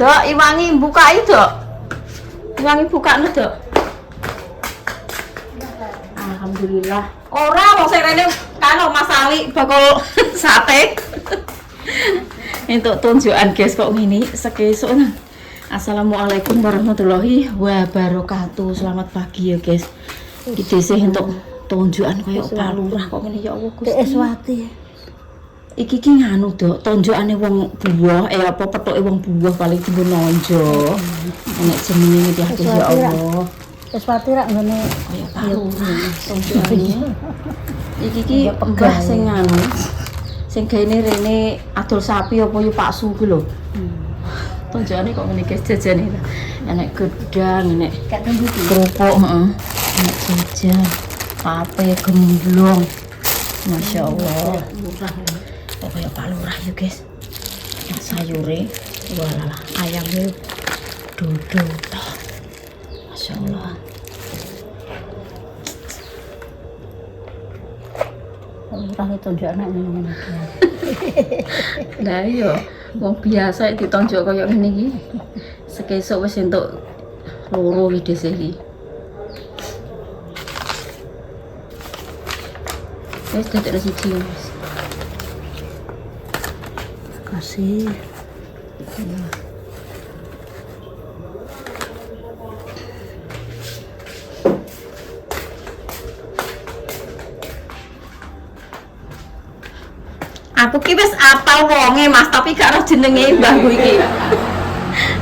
Dok, iwangi buka itu, Dok. Iwangi buka nih, Dok. Alhamdulillah. Ora wong sing rene kan Mas Ali bakul sate. Untuk tunjukan guys kok ngene sekesuk nang. Assalamualaikum warahmatullahi wabarakatuh. Selamat pagi ya guys. Iki sih untuk tunjukan koyo palurah kok ngene ya Allah Gusti. Eswati. Iki ki nganu Dok, tunjukane wong buah apa pethuke wong buah paling timbul nonjo. Nek jenenge iki ya Allah. Eswati rak ngene Koyo palurah tunjukane. Iki ki enggah sing nganu. Sing gaene rene adol sapi apa yo Pak Su ku lho. Tunjukane kok ngene guys jajane. Enek gedang, enek kerupuk, heeh. Enek jajan, tape gemblong. Masya Allah. Kok kayak Pak Lurah ya guys. Nah, sayure, walah ayamnya dodol. Masya Allah. Lurah itu anak ngene iki. Lah iya, wong biasa ditonjok kaya ngene iki. Sekesuk wis entuk loro iki dhisik iki. Wis dadek siji wis. Kasih. Aku ki wis apal wonge Mas, tapi gak roh jenenge mbahku iki.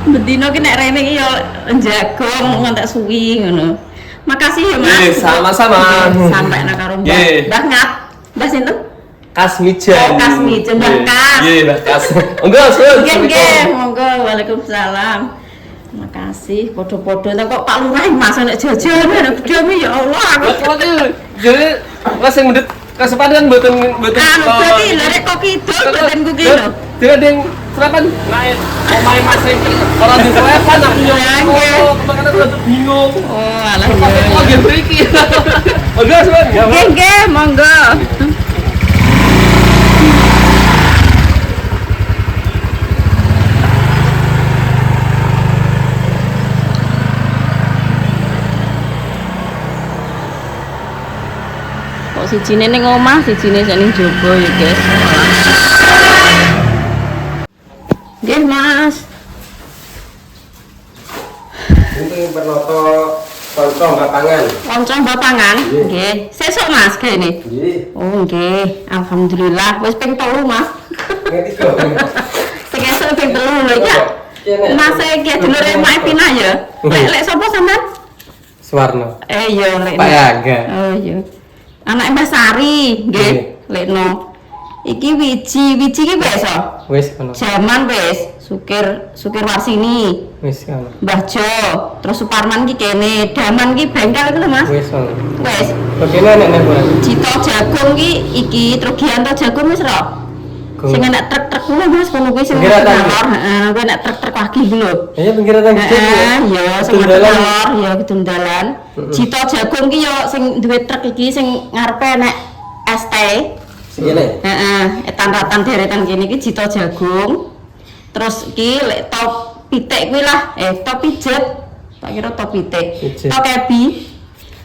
Bendino ki nek rene iki ya njagong ngantek suwi ngono. Makasih ya Mas. Nggih, sama-sama. Sampai nak karo Mbah. Mbah Ngat. Mbah sinten? Kasmijan. Oh, Kasmijan, Mbah Kas. Nggih, Mbah Kas. Enggak, Nggih, monggo. Waalaikumsalam. Makasih, podo-podo. Kok Pak Lurah Mas nek jajan nek gedhe ya Allah. Jadi Mas yang mendet kesempatan mboten Anu berarti lho rek kok kidul mboten ku ki lho. Dia ada yang selepan naik omahe Mas iki. Ora di selepan aku yo. Makane udah bingung. Oh, alah Oh, iya. nggih mriki. Enggak, Mas. Nggih, monggo. Kok sijine ning omah, sijine sak ning jaba ya, guys. Nggih, Mas. Ini pernoto kanca bapangan. Kanca bapangan? Nggih. Sesuk Mas kene. Nggih. Oh, nggih. Alhamdulillah wis ping 3, Mas. Ngerti kok. Sekesuk ping 3 lho ya. Mas iki dulure Mak Pina ya. Lek sapa sampean? Suwarno. Iya, lek. Pak Yaga. Oh iya. Anak Mbah Sari, nggih. Lekno. Iki wiji ki wis to? Wis kono. Jaman wis. Sukir Warsini. Wis kono. Mbah Jo, terus Suparman ki kene, Daman ki bengkel iku lho Mas. Wis kono. Wis. Begini nek nek ora. Cito jagung ki iki Trugianto jagung wis ro. Sing enak truk-truk kuwi Mas, kono kuwi sing Pinggir tangga. ngalor, heeh, kuwi enak truk-truk lagi ku lho. Iya pinggir tangga gede. Heeh, ya sing Tundalan. ngalor, ya ketundalan. Cito jagung ki yo sing duwe truk iki sing ngarepe enek ST. Segini. Heeh, etan-etan deretan kene iki Cito jagung. Terus iki lek top pitik kuwi lah, top pijet. Tak kira top pitik. Pijet. Top kebi.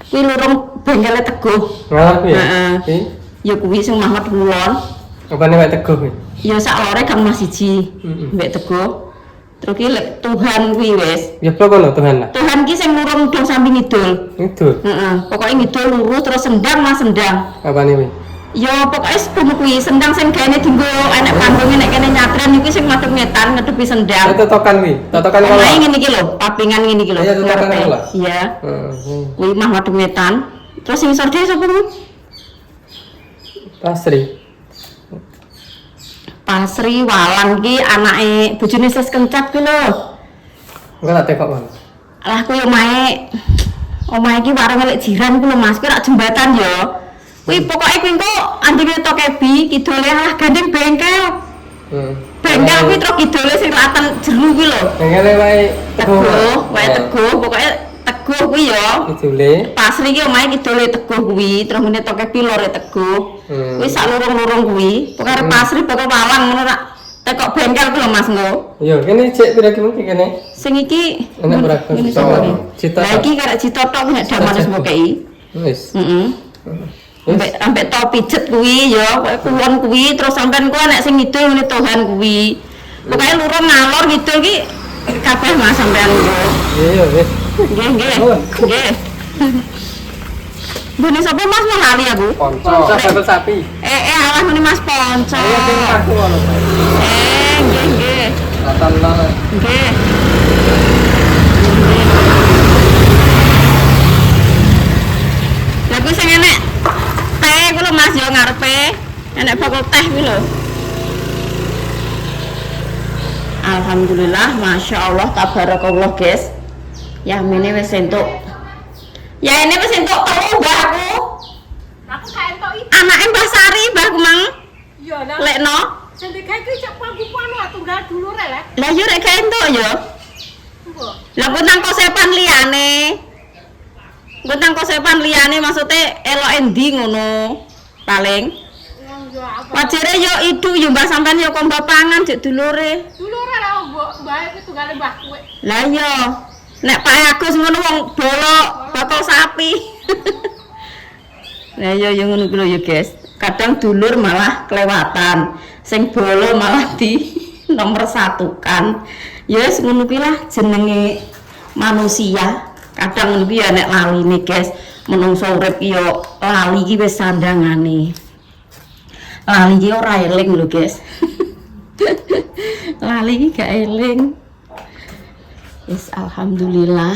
Kuwi lurung bengkele Teguh. Ngalah ku ya. Heeh. Iki Ya kuwi sing Muhammad Wulon. apa nih Teguh? Ya sak lore Kang Mas siji. Mbek Teguh. Terus ki lek Tuhan kuwi wis. Ya blok kono Tuhan lah. Tuhan ki sing lurung dong samping ngidul. Itu. Heeh. Pokoke ngidul lurus terus sendang Mas sendang. Apa nih? Ya pokoknya sebelum kuwi sendang sing gaene dienggo enek panggonge nek kene nyatren iki sing madhep ngetan ngedepi sendang. Itu totokan wi. Totokan kono. Omahe ngene iki lho, papingan ngene iki lho. Iya, totokan ngarepe. kono. Iya. Heeh. Kuwi mah madhep ngetan. Terus sing sorde sapa ku? Pasri. Pasri Walan ki anake bojone Sis Kencat ki lho. Enggak tak tekok kono. Lah kuwi omahe iki warung elek jiran ku lho Mas, kuwi rak jembatan ya. Kuwi pokoke kuwi engko andine to kebi kidule lah gandeng bengkel. Bengkel kuwi terus kidule sing laten jeru kuwi lho. Bengkele wae Teguh, wae Teguh, pokoke Teguh kuwi ya. Idule. Pasri ki omahe kidule Teguh kuwi, terus ngene to kebi lore Teguh. Kuwi sak lurung-lurung kuwi. Pokoke Pasri pokoke Walang ngono rak Tekok bengkel ku lho Mas nggo. Iya, kene cek pira ki mungkin kene. Sing iki Enak berapa? ngene sapa iki? Cita. Lah iki karek citotok nek damane semua kei. Wis. Heeh. Ambek to pijet kuwi ya, kowe kulon kuwi terus sampean ku nek sing ngidul ngene Tuhan kuwi. Pokoke loro ngalor ngidul ki kabeh Mas sampean ku. Iya, wis. Nggih, nggih. Nggih. Bune sapa Mas mau lali aku? Ponco bakul sapi. Alah ngene Mas Ponco. Iya, sing aku ngono. Nggih, nggih. Ratan lah. Nggih. Lah kuwi sing enek teh ku lho Mas yo ngarepe. Enek bakul teh kuwi lho. Alhamdulillah, Masya Allah, tabarakallah guys. Ya ini wis entuk. Ya ini wis entuk telu mbahku. Aku gak entuk iki. Anake Mbah Sari, mbahku mang. Iya lah. Lekno. Sing digawe iki cek pangkuan wae tunggal dulure lek. Lah yo rek gak entuk yo. Mbok. Lah kok nang kosepan liyane. Kok nang kosepan liyane maksudnya elok endi ngono. Paling Yo apa? wajire yo idu yo mbah sampean yo kombo pangan jek dulure. Dulure lah mbok mbae iki tunggale mbah kowe. Lah iya. Nek Pak Agus ngono wong bolok bakal sapi. Lah iya yo ngono kuwi lho ya guys. Kadang dulur malah kelewatan. Sing bolo malah di nomor satukan. Ya wis ngono kuwi lah jenenge manusia. Kadang ngono kuwi ya nek laline guys. Menungso urip yo lali iki wis sandangane. Lali iki ora eling lho guys. Lali iki gak eling. Yes, alhamdulillah.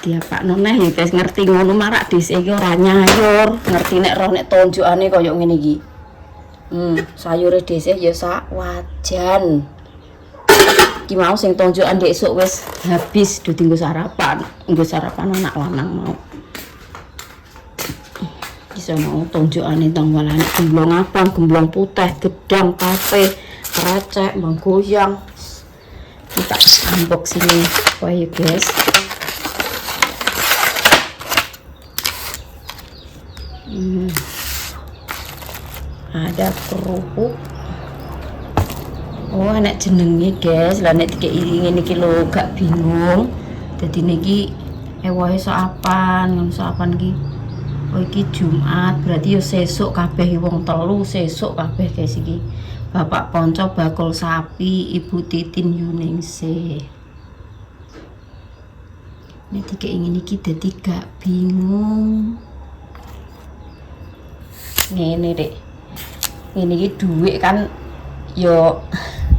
Dia Pak Noneh ya guys ngerti ngono marak dhisik iki ora nyayur, ngerti nek roh nek tonjokane kaya ngene iki. Sayure dhisik ya sak wajan. Iki mau sing tonjokan ndek esuk wis habis do dienggo sarapan. Nggo sarapan anak lanang mau. Bisa mau tonjokane tanggalane gemblong abang, gemblong putih, gedang, tape, krecek, menggoyang. Kita unboxing ini, wah ya guys. Ada kerupuk. Oh, anak jenenge guys, lah nek dikeki ngene iki lho gak bingung. Dadi niki wae soapan, ngono soapan iki. Oh iki Jumat, berarti yo sesuk kabeh wong telu sesuk kabeh guys iki. Bapak Ponco bakul sapi, Ibu Titin Yuningsih. Nek dikeki ngene iki dadi gak bingung. Ngene Rek. Ngene iki dhuwit kan yo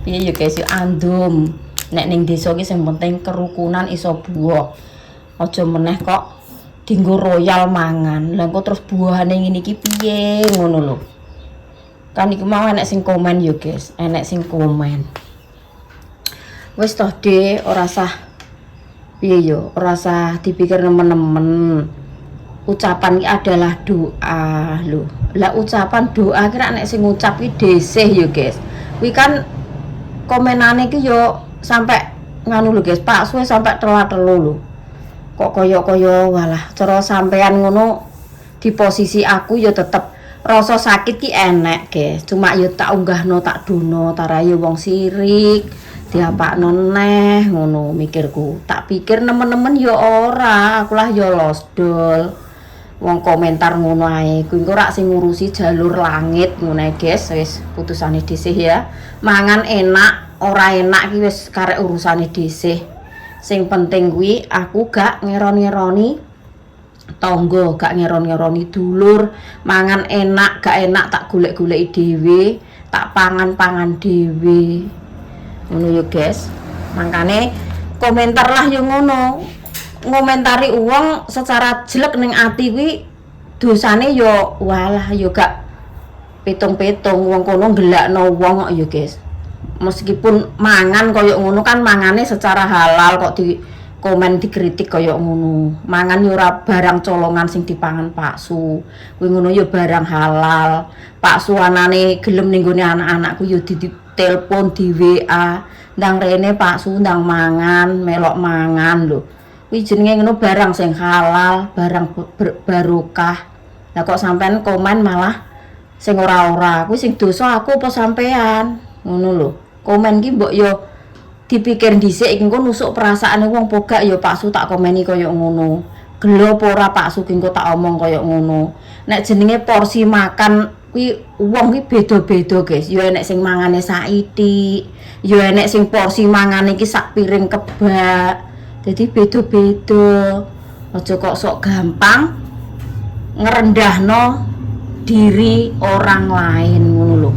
piye yo guys yo andum. Nek ning desa iki sing penting kerukunan iso buah. Aja meneh kok dinggo royal mangan. Lah kok terus buahane ngene iki piye ngono lho. Kan iku mau enek sing komen yo guys, enek sing komen. Wis toh De, ora usah piye yo, ora usah dipikir nemen-nemen. Ucapan iki adalah doa lho. Lah ucapan doa kira nek sing ngucap iki desih yo guys. Kuwi kan komenane iki yo sampai nganu lho guys, Pak suwe sampai telu lho. Kok koyo-koyo walah cara sampean ngono di posisi aku ya tetep rasa sakit ki enek guys, cuma ya tak unggahno tak dono tarayo wong sirik diapakno neh ngono mikirku. Tak pikir nemen-nemen ya ora, aku lah ya losdol wong komentar ngono ae. Kuwi engko rak sing ngurusi jalur langit ngono ae guys, wis putusane dhisik ya. Mangan enak ora enak ki wis karek urusane dhisik. Sing penting kuwi aku gak ngeron-ngeroni tangga, gak ngeron-ngeroni dulur, mangan enak gak enak tak golek-goleki dhewe, tak pangan-pangan dhewe. Ngono yo guys. Makane komentar lah yo ngono. Ngomentari uang secara jelek ning ati kuwi dosane yo walah yo gak pitung-pitung wong kono gelakno wong kok yo guys. Meskipun mangan koyo ngono kan mangane secara halal kok di komen dikritik koyo ngono. Mangan yo ora barang colongan sing dipangan Pak Su. Kuwi ngono yo barang halal. Pak Su anane gelem ning gone anak-anakku yo ditelepon di WA. Ndang rene Pak Su ndang mangan, melok mangan lho. Kuwi jenenge ngono barang sing halal, barang barokah. Lah kok sampean komen malah Sing ora-ora kuwi sing dosa aku apa sampean. Ngono lho. Komen ki mbok yo dipikir dhisik iki engko nusuk perasaane wong pogak ya Pak Su tak komeni kaya ngono. Gelo apa ora Pak Su ki engko tak omong kaya ngono. Nek jenenge porsi makan kuwi wong ki beda-beda guys. Ya enek sing mangane saithik, ya enek sing porsi mangane iki sak piring kebak. Jadi beda-beda. Aja kok sok gampang ngerendahno diri orang lain ngono lho.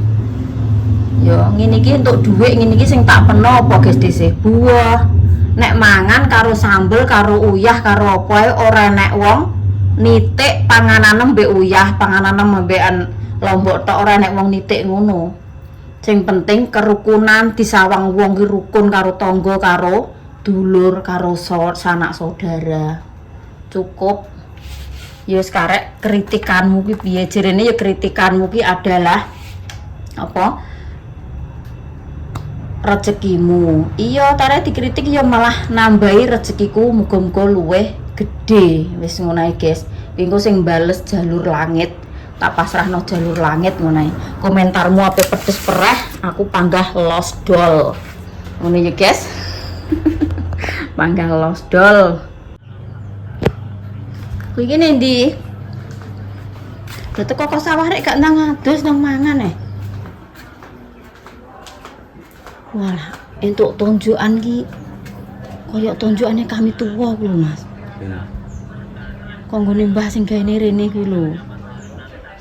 Ya ngene iki entuk dhuwit ngene iki sing tak peno apa guys dhisik buah. Nek mangan karo sambel karo uyah karo apa ae ora nek wong nitik panganane mbek uyah, panganane mbekan lombok tok ora nek wong nitik ngono. Sing penting kerukunan disawang wong ki rukun karo tangga karo dulur karo sanak saudara. Cukup. Ya sekarek kritikanmu ki piye jerene ya kritikanmu ki adalah apa? Rezekimu. Iya, tare dikritik ya malah nambahi rezekiku muga-muga luweh gede. Wis ngono ae, guys. Engko sing bales jalur langit. Tak pasrahno jalur langit ngono ae. Komentarmu ape pedes pereh, aku panggah los dol. Ngono ya, guys. Panggah los dol. Kuwi iki ndi? Lha teko kok sawah rek gak nang adus nang mangan Walah, entuk tunjukan ki koyo tunjukane kami tuwa kuwi lho, Mas. Ya. Konggone mbah sing gaene rene kuwi lho.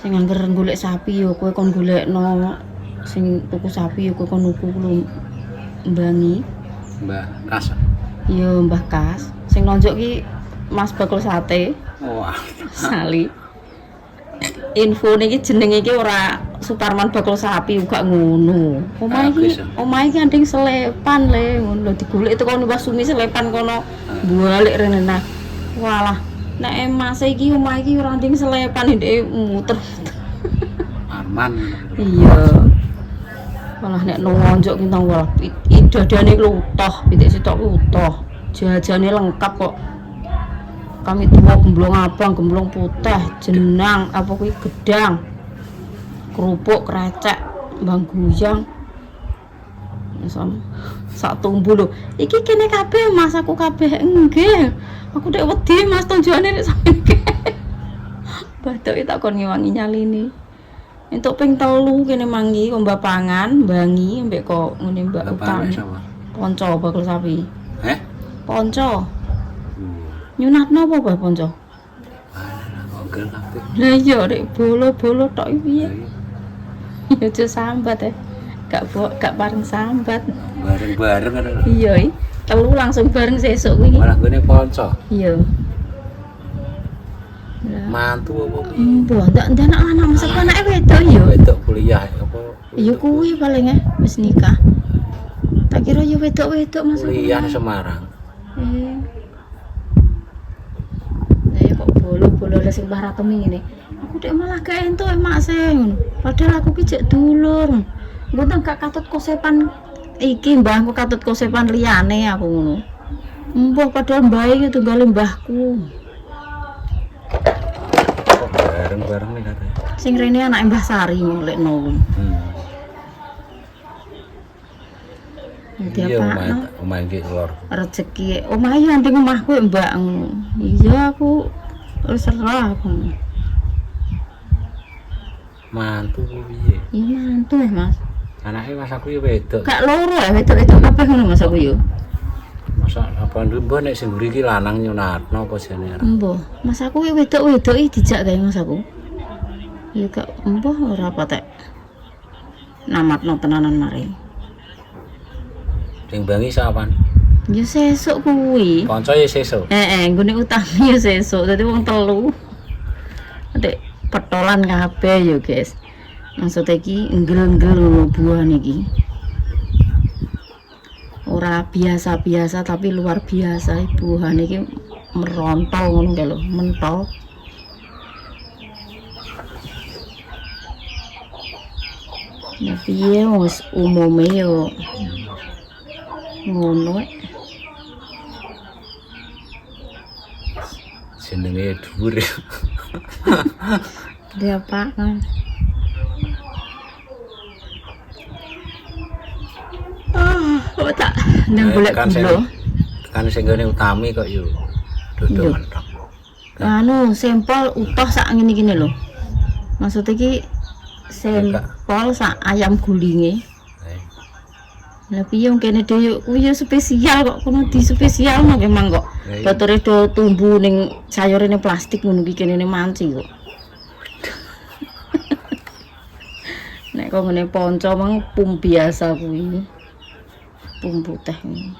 Sing angger golek sapi yo kowe kon golekno sing tuku sapi yo kowe kon nuku kuwi mbangi. Mbak Kas. Yo Mbah Kas, sing nonjok ki Mas Bakul Sate. Wah. Sali. Info niki jenenge iki ora Suparman Bakul Sapi uga ngono. Omahe iki anding selepan le ngono lho digolek teko Mbah Sumi selepan kono balik rene nah. Walah, nek Mas iki omahe iki ora anding selepan ndek muter. Arman. Iya. Walah nek nonjok ki tang walah idadane lutoh, pitik sitok lutoh. Jajane lengkap kok. Kami tua gemblong abang, gemblong putih, jenang, apa kuwi gedang, kerupuk, krecek, mbang guyang, sak tumbu lho. Iki kene kabeh Mas, aku kabeh enggih. Aku dek wedi Mas tunjukane nek sampe. Badoke tak kon ngewangi nyalini. Entuk ping 3 kene mangi kok mbak pangan, mbangi mbek kok ngene mbak utang. Ponco bakul sapi. Ponco. Nyunatno apa Mbah Ponco? Ogel kabeh. Lah iya rek bolo-bolo tok piye? Ya aja sambat gak bareng sambat. Bareng-bareng kan. Iya, telu langsung bareng sesuk kuwi. Malah gone ponco. Iya. Mantu apa piye? Mbah, ndak anak lanang masak anake wedok ya. Wedok kuliah apa? Iya kuwi paling wis nikah. Tak kira ya wedok-wedok masak. Kuliah di Semarang. Bolo-bolo lah sing Mbah Ratem ngene. Aku dek malah gak entuk emak sing. Padahal aku ki jek dulur. Mboten gak katut kosepan iki, Mbah, aku katut kosepan liyane aku ngono. Mbah padahal mbah iki tunggale mbahku. Bareng-bareng nih katanya. Sing rene anake Mbah Sari ngolekno. Jadi apa? Omah iki lor. Rezeki. Omah iki andeng omahku Mbak ngono. Iya aku serah aku. Mantu piye? Iya mantu Mas. Anake Mas aku ya wedok. Gak loro wedok-wedok kabeh ngono Mas aku yo. Masa apa mbah nek sing mburi iki lanang nyunatno apa jane? Mbah, Mas aku ki wedok-wedok iki dijak kae Mas aku. Ya gak mbah ora patek. Namatno tenanan mari. Sing bangi sapan? Ya sesuk kuwi. Kanca ya sesuk. Nggone utami ya sesuk. Dadi wong telu. Adek petolan kabeh ya, guys. Maksud iki enggel-enggel buah niki. Ora biasa-biasa tapi luar biasa buah niki merontol ngono lho, mentol. Ya piye wis umume yo ngono. Jenenge dhuwur. Dia apa? Nang golek gula. Kan sing ngene utami kok yo duduk Iya. mentok. Anu sampel utuh sak ngene-ngene lho. Maksud iki sampel sak ayam gulinge. Lah piye wong kene dhewe kuwi ya spesial kok kono di spesial nang emang kok. Lah iya. Batore do tumbuh ning sayure ning plastik ngono iki kene manci kok. Nek kok ngene ponco mang pum biasa kuwi. Pum putih ini.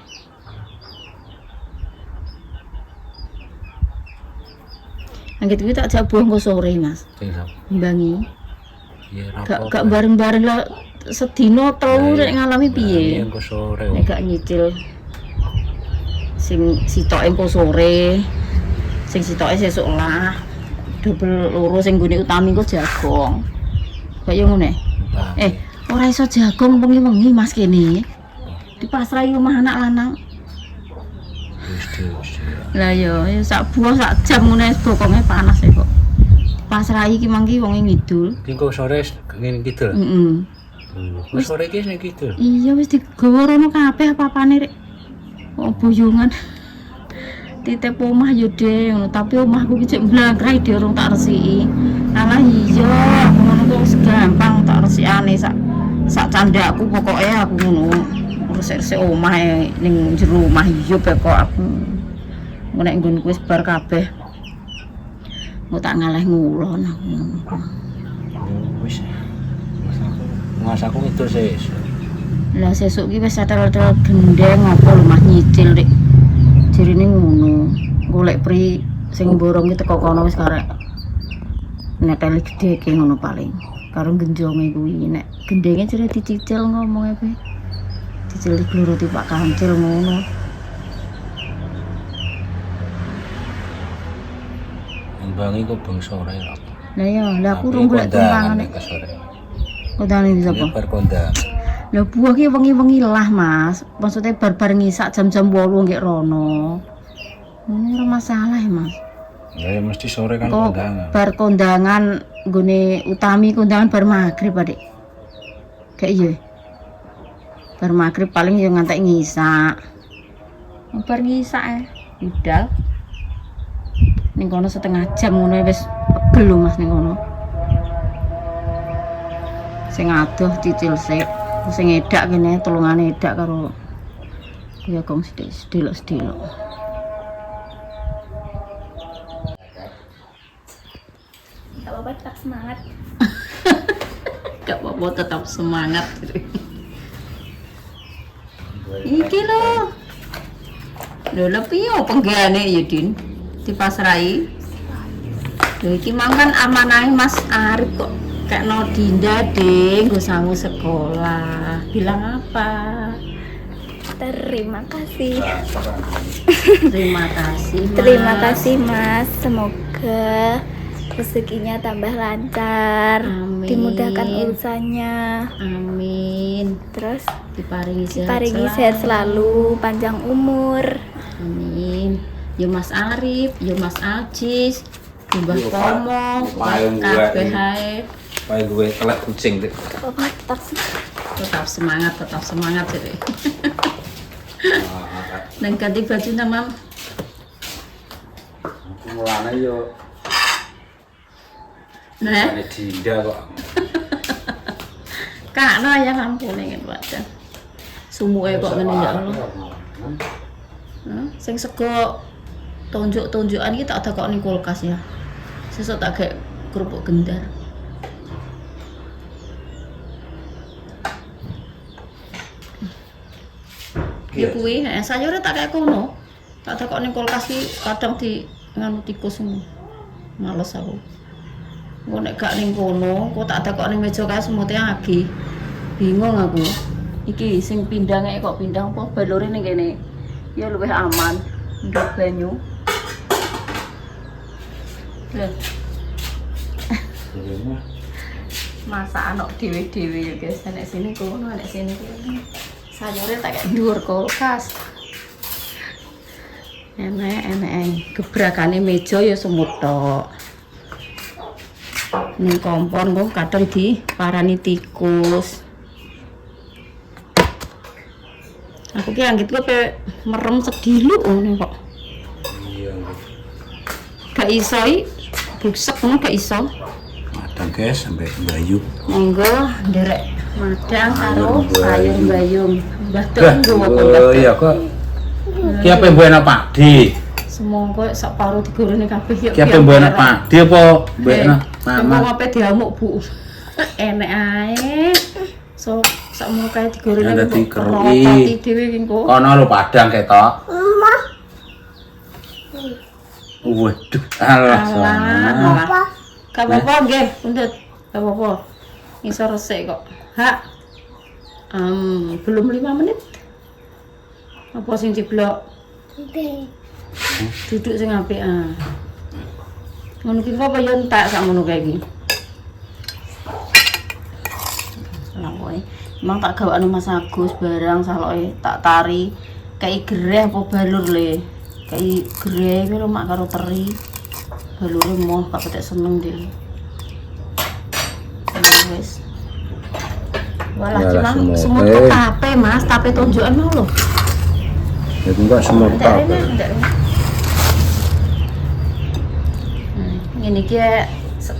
Anggit kuwi tak jak buah engko sore, Mas. Sing sapa? Mbangi. Ya Gak bareng-bareng lah sedina telu nek ngalami piye. Engko sore. Nek gak nyicil sing sitoke engko sore. Sing sitoke sesuk lah. Double loro sing gone utami engko jagong. Kaya ngene. Ora iso jagong wengi-wengi Mas kene. Dipasrahi omah anak lanang. Lah ya sak buah sak jam ngene bokonge panas e kok. Pasrahi iki mangki wonge ngidul. Engko sore ngene kidul. Heeh. Wis sore iki ning kidul. Iya wis digawa rono kabeh apa-apane rek. Kok boyongan. Titip omah yo De, ngono tapi omahku iki cek mblangkrai de urung tak resiki. Alah iya, aku ngono kok segampang tak resikane sak candhaku pokoke aku ngono. Resik-resik omah ning jero omah iya kok aku. Nek nggonku wis bar kabeh. Mau tak ngalih ngulon aku. Wis. Mas aku ngidul sesuk. Lah sesuk ki wis satel-tel gendeng apa lho Mas nyicil Dik. Jirine ngono. Golek pri sing borong ki teko kono wis karek. Neteli gede ki ngono paling. Karo genjonge kuwi nek gendenge jare dicicil ngomongnya kuwi. Dicicil digluroti Pak Kancil ngono. Mbangi kok beng sore lho. Lah ya, lah aku rung golek tumpangane. Kondane di sapa? Bar kondang. Lah buah ki wengi-wengi lah Mas. Maksudnya bar-bar ngisak jam-jam 8 nggih rono. Ini ora masalah ya Mas. Ya mesti sore kan Kok kondangan. bar kondangan nggone utami kondangan bar magrib Adik. Kayak iya. Bar magrib paling ya ngantek ngisak. Bar ngisak budal. Ning kono setengah jam ngono wis pegel lho Mas ning kono. Sing adoh cicil sik. Sing edak kene tulungane edak karo ya gong sedilok-sedilok. Gak apa-apa, tetap semangat. Gak apa-apa tetap semangat. Iki lho. Lho lebih yo penggane ya Din. Dipasrai. Lho iki mangkan amanahe Mas Arif kok kayak no Dinda deh, gue sangu sekolah. Bilang apa? Terima kasih. Terima kasih Mas. Terima kasih Mas. Semoga rezekinya tambah lancar, Amin. dimudahkan urusannya. Amin. Terus Diparingi diparingi sehat selalu, panjang umur. Amin. Yo Mas Arif, yo Mas Ajis, yo Mbah Yo, Pak. Tomo, Payung gue kabeh ini. hae. Kayak gue telat kucing deh. Apa tetap Tetap semangat jadi. Dan ganti baju nama Mulane yo nah, ane Dinda kok. kak no ya ampun ingin baca. Sumuke kok ngene ya Allah. Sing sego tunjuk-tunjukan iki tak ada kok ning kulkas ya. Sesuk tak gek kerupuk gendar. Ya kuwi, sayure tak kayak kono. Tak ada kok ning kulkas iki kadang di nganu tikus ngono. Males aku. Engko nek gak ning kono, kok tak ada kok ning meja kae semute agi. Bingung aku. Iki sing pindhange kok pindhang apa balure ning kene. Ya luwih aman. Ndok banyu. Lho, masak anak dhewe-dhewe ya guys. Nek sini kono, nek sini kono. Sayure tak kayak dhuwur kulkas. Enak gebrakane meja ya semut tok. Ning kompon kok kadang diparani tikus. Aku ki anggit kok pe merem sedilu ngono kok. Iya. Gak iso i busek ngono gak iso. Madang guys sampai Bayu. Monggo nderek madang karo sayur bayung. Mbah Dah. Tok nggo apa Oh Mbah? iya kok. Ki apa mbok enak Pakde? Semongko sak paruh digorene kabeh yo. Ki apa mbok enak Pakde apa mbok enak Mama Mama? apa diamuk Bu. Enek ae. So sak mau kae digorene Ya, dadi kok keruki. ngerokoti dhewe ki engko. Kono lho Padang ketok. Waduh, alah sana. Apa? Gak apa-apa nggih, pundhut. Gak apa-apa. Iso resik kok. Hak. Belum 5 menit. Apa sing diblok? Duduk sing apik ah. Ngono ki apa yo entek sak ngono kae iki. Lah kowe emang tak gawakno Mas Agus barang saloke tak tari kayak gereh apa balur le. Kayak gereh iki lho mak karo teri. Balure moh gak petek seneng deh. Wes. Walah Yalah, cuma semua. semut tape Mas, tape tonjokan mau lho. Ya enggak semua Ndak apa. rene, ndak rene. Ngene iki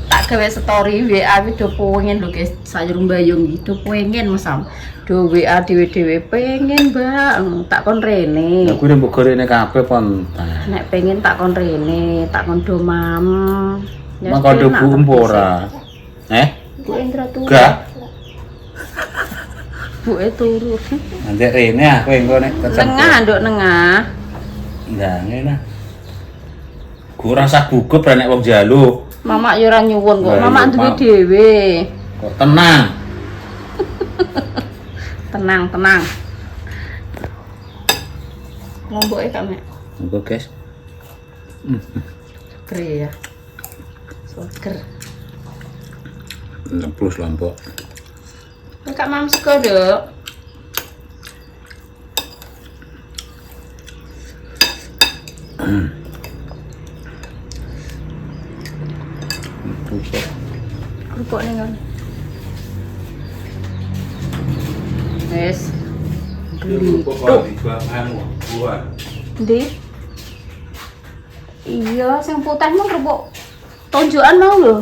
tak gawe story WA iki do pengen lho guys, sayur mbayung iki do pengen Mas Sam. Do WA dhewe-dhewe pengen, Bang. Tak kon rene. Ya kuwi mbok gorene kabeh pon. Nek pengen tak kon rene, tak kon do mam. Ya, Mak kondo enak, bu tapi ora. Bu Indra turu. Gak. Bu turu. Nanti rene aku engko nek Nengah, nduk nengah. Enggak ngene. Ku rasa gugup ra nek wong njaluk. Mama yo ora nyuwun kok. Lah, Mama iya, duwe Mak. dhewe. Kok tenang. Tenang, tenang. Lomboke Kak Mek. Engko guys. Seger ya. Seger. Plus lombok. Kak Mam sego, Dok. Kerupuk ning ngene. Wes. Ndi? Iya, sing putih mah kerupuk tonjokan mau lho.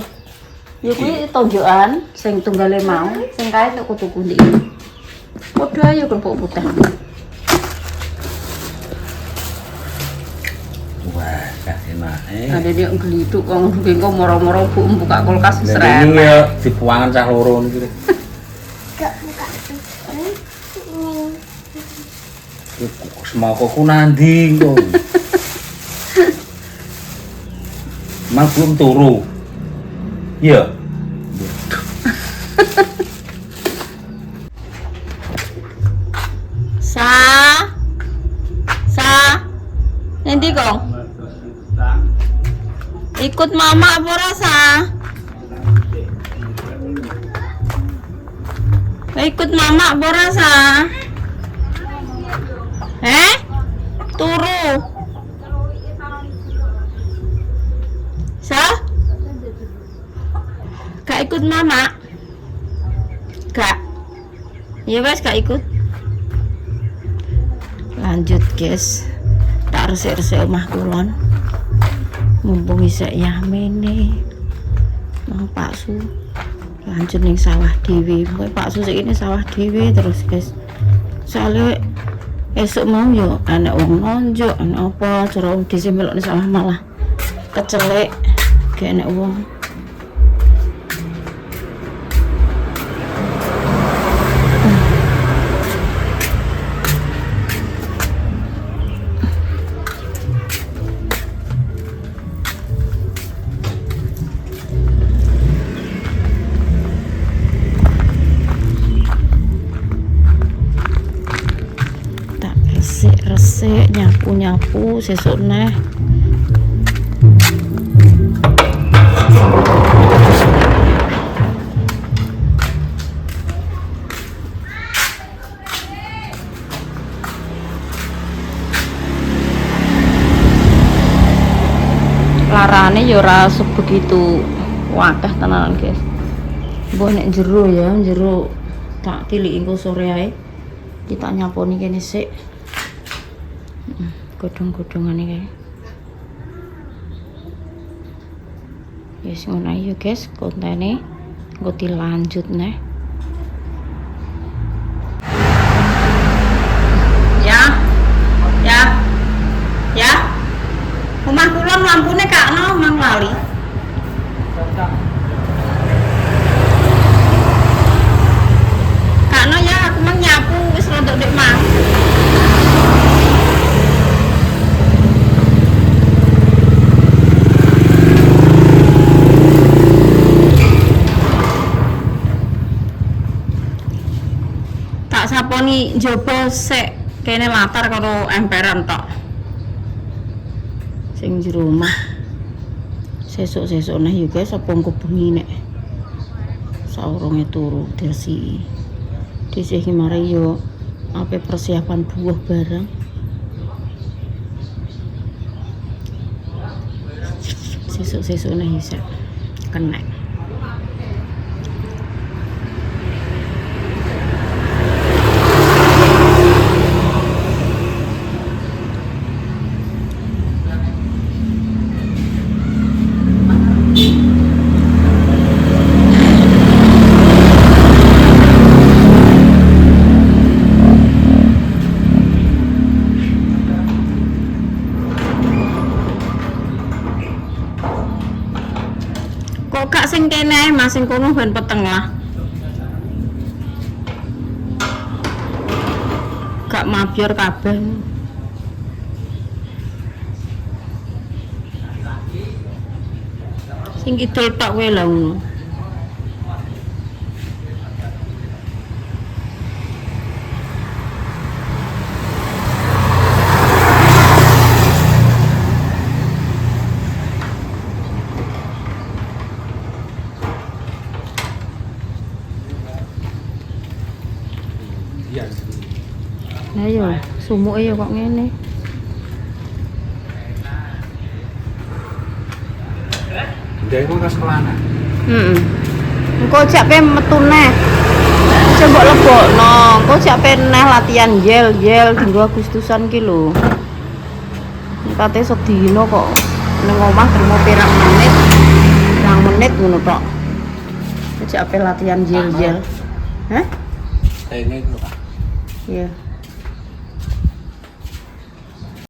Ya kuwi tonjokan sing tunggale mau, sing kae nek tuku ndi. Padha ayo kerupuk putih. Wah, gak enak. Ada dia ngeliduk wong engko moro-moro Bu buka kulkas Ini seret. ya dipuangan cah loro niki. Semoko ku nandi kok. Mang belum turu. Iya. Sa. Nanti kong. Ikut mama apa rasa? Ikut mama apa rasa? Turu. Sa? Gak ikut mama? Gak. Ya wes gak ikut. Lanjut guys. Tak resik-resik omah kulon. Mumpung isek yamene. Mau Pak Su. Lanjut ning sawah dhewe. Pokoke Pak Su sik ini sawah dhewe terus guys. Soale esuk mau yo anak wong nonjok, anak apa cara dise melok ning sawah malah kecelek gak enak wong. Resik nyapu sesuk neh. Larane ya ora sebegitu wakah tenanan guys. Mbok nek jero ya, jero tak tiliki engko sore ae. Kita nyaponi kene sik. Godhong-godhongane kae. Wis ngono ae yo guys, kontene engko dilanjut neh. Ya. Omah kulon lampune kakno mang lali. Kakno ya aku mang nyapu wis rodok ndek mang. Tak saponi njaba sik kene latar karo emperan tok. Sing jero omah. Sesuk-sesuk neh yo guys apa engko bengi nek saurunge turu diresiki. Dhisik mari yo ape persiapan buah bareng. Sesuk-sesuk neh isuk kenek. Kok gak sing kene ae Mas, sing kono ben peteng lah. Gak mabiar kabeh. Sing kidul tok kowe lha ngono. Lah yo, sumuke yo kok ngene. Ndek kok kas kelana. Engko jak pe metu neh. Coba lebokno, engko jak pe neh latihan yel dinggo Agustusan ki lho. Kate sedina kok ning omah terima pirang menit. Pirang menit ngono tok. Jak pe latihan yel. Hah? Kayaknya itu Pak. Iya.